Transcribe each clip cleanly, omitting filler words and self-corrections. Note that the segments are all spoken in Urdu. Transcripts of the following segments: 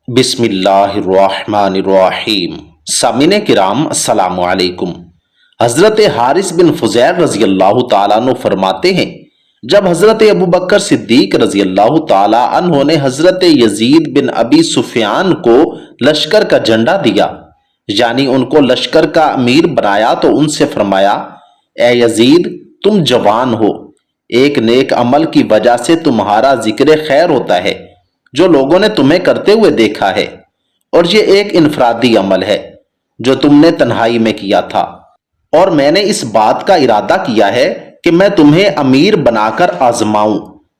بسم اللہ الرحمن الرحیم۔ سامعین کرام السلام علیکم۔ حضرت حارث بن فزیر رضی اللہ تعالیٰ عنہ فرماتے ہیں، جب حضرت ابوبکر صدیق رضی اللہ تعالیٰ عنہ نے حضرت یزید بن ابی سفیان کو لشکر کا جھنڈا دیا، یعنی ان کو لشکر کا امیر بنایا، تو ان سے فرمایا، اے یزید، تم جوان ہو، ایک نیک عمل کی وجہ سے تمہارا ذکر خیر ہوتا ہے جو لوگوں نے تمہیں کرتے ہوئے دیکھا ہے، اور یہ ایک انفرادی عمل ہے جو تم نے تنہائی میں کیا تھا، اور میں نے اس بات کا ارادہ کیا ہے کہ میں تمہیں امیر بنا کر آزماؤں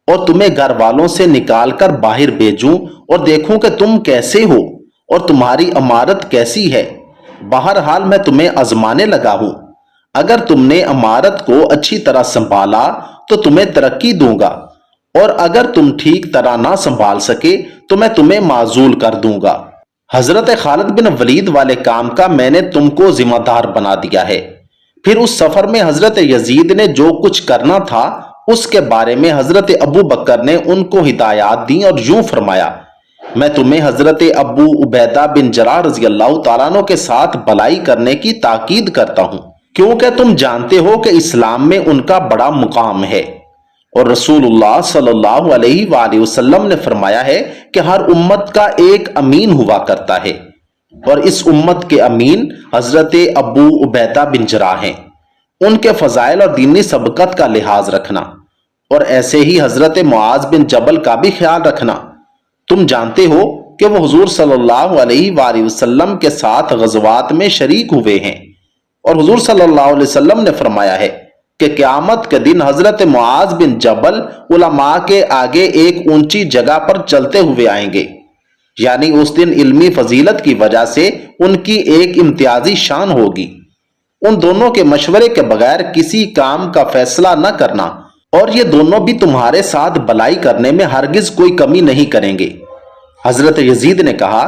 اور تمہیں گھر والوں سے نکال کر باہر بھیجوں اور دیکھوں کہ تم کیسے ہو اور تمہاری امارت کیسی ہے۔ بہرحال میں تمہیں آزمانے لگا ہوں، اگر تم نے امارت کو اچھی طرح سنبھالا تو تمہیں ترقی دوں گا، اور اگر تم ٹھیک طرح نہ سنبھال سکے تو میں تمہیں معزول کر دوں گا۔ حضرت خالد بن ولید والے کام کا میں نے تم کو ذمہ دار بنا دیا ہے۔ پھر اس سفر میں حضرت یزید نے جو کچھ کرنا تھا اس کے بارے میں حضرت ابو بکر نے ان کو ہدایات دیں اور یوں فرمایا، میں تمہیں حضرت ابو عبیدہ بن جراح رضی اللہ تعالیٰ عنہ کے ساتھ بھلائی کرنے کی تاکید کرتا ہوں، کیونکہ تم جانتے ہو کہ اسلام میں ان کا بڑا مقام ہے، اور رسول اللہ صلی اللہ علیہ وآلہ وسلم نے فرمایا ہے کہ ہر امت کا ایک امین ہوا کرتا ہے، اور اس امت کے امین حضرت ابو عبیدہ بن جراح ہیں۔ ان کے فضائل اور دینی سبقت کا لحاظ رکھنا، اور ایسے ہی حضرت معاذ بن جبل کا بھی خیال رکھنا۔ تم جانتے ہو کہ وہ حضور صلی اللہ علیہ وآلہ وسلم کے ساتھ غزوات میں شریک ہوئے ہیں، اور حضور صلی اللہ علیہ وسلم نے فرمایا ہے کہ قیامت کے دن حضرت معاذ بن جبل علماء کے آگے ایک اونچی جگہ پر چلتے ہوئے آئیں گے، یعنی اس دن علمی فضیلت کی وجہ سے ان کی ایک امتیازی شان ہوگی۔ ان دونوں کے مشورے کے بغیر کسی کام کا فیصلہ نہ کرنا، اور یہ دونوں بھی تمہارے ساتھ بھلائی کرنے میں ہرگز کوئی کمی نہیں کریں گے۔ حضرت یزید نے کہا،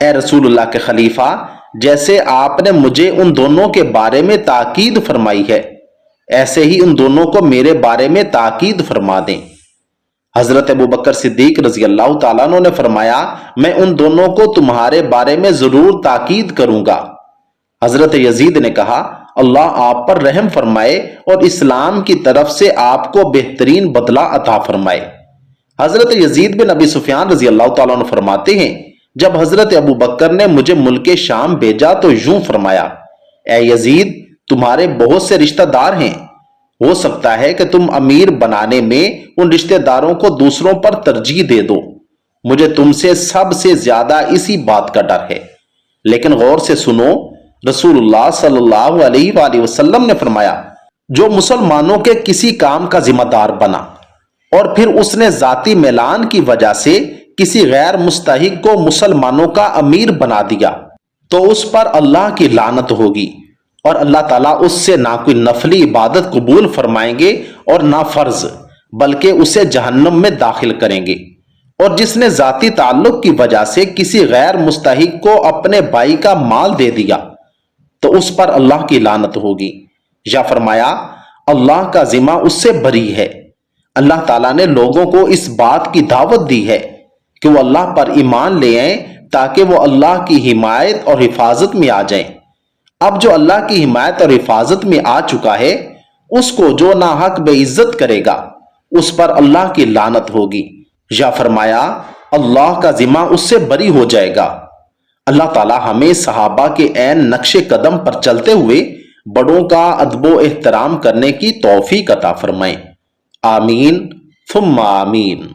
اے رسول اللہ کے خلیفہ، جیسے آپ نے مجھے ان دونوں کے بارے میں تاکید فرمائی ہے، ایسے ہی ان دونوں کو میرے بارے میں تاکید فرما دیں۔ حضرت ابوبکر صدیق رضی اللہ تعالیٰ عنہ نے فرمایا، میں ان دونوں کو تمہارے بارے میں ضرور تاکید کروں گا۔ حضرت یزید نے کہا، اللہ آپ پر رحم فرمائے اور اسلام کی طرف سے آپ کو بہترین بدلہ عطا فرمائے۔ حضرت یزید بن ابی سفیان رضی اللہ تعالیٰ عنہ فرماتے ہیں، جب حضرت ابوبکر نے مجھے ملک شام بھیجا تو یوں فرمایا، اے یزید، تمہارے بہت سے رشتہ دار ہیں، ہو سکتا ہے کہ تم امیر بنانے میں ان رشتہ داروں کو دوسروں پر ترجیح دے دو، مجھے تم سے سب سے زیادہ اسی بات کا ڈر ہے، لیکن غور سے سنو، رسول اللہ صلی اللہ علیہ وآلہ وسلم نے فرمایا، جو مسلمانوں کے کسی کام کا ذمہ دار بنا اور پھر اس نے ذاتی میلان کی وجہ سے کسی غیر مستحق کو مسلمانوں کا امیر بنا دیا تو اس پر اللہ کی لعنت ہوگی، اور اللہ تعالیٰ اس سے نہ کوئی نفلی عبادت قبول فرمائیں گے اور نہ فرض، بلکہ اسے جہنم میں داخل کریں گے۔ اور جس نے ذاتی تعلق کی وجہ سے کسی غیر مستحق کو اپنے بھائی کا مال دے دیا تو اس پر اللہ کی لعنت ہوگی، یا فرمایا، اللہ کا ذمہ اس سے بری ہے۔ اللہ تعالیٰ نے لوگوں کو اس بات کی دعوت دی ہے کہ وہ اللہ پر ایمان لے آئیں تاکہ وہ اللہ کی حمایت اور حفاظت میں آ جائیں۔ اب جو اللہ کی حمایت اور حفاظت میں آ چکا ہے، اس کو جو ناحق بے عزت کرے گا اس پر اللہ کی لعنت ہوگی، یا فرمایا، اللہ کا ذمہ اس سے بری ہو جائے گا۔ اللہ تعالی ہمیں صحابہ کے عین نقش قدم پر چلتے ہوئے بڑوں کا ادب و احترام کرنے کی توفیق عطا فرمائے۔ آمین ثم آمین۔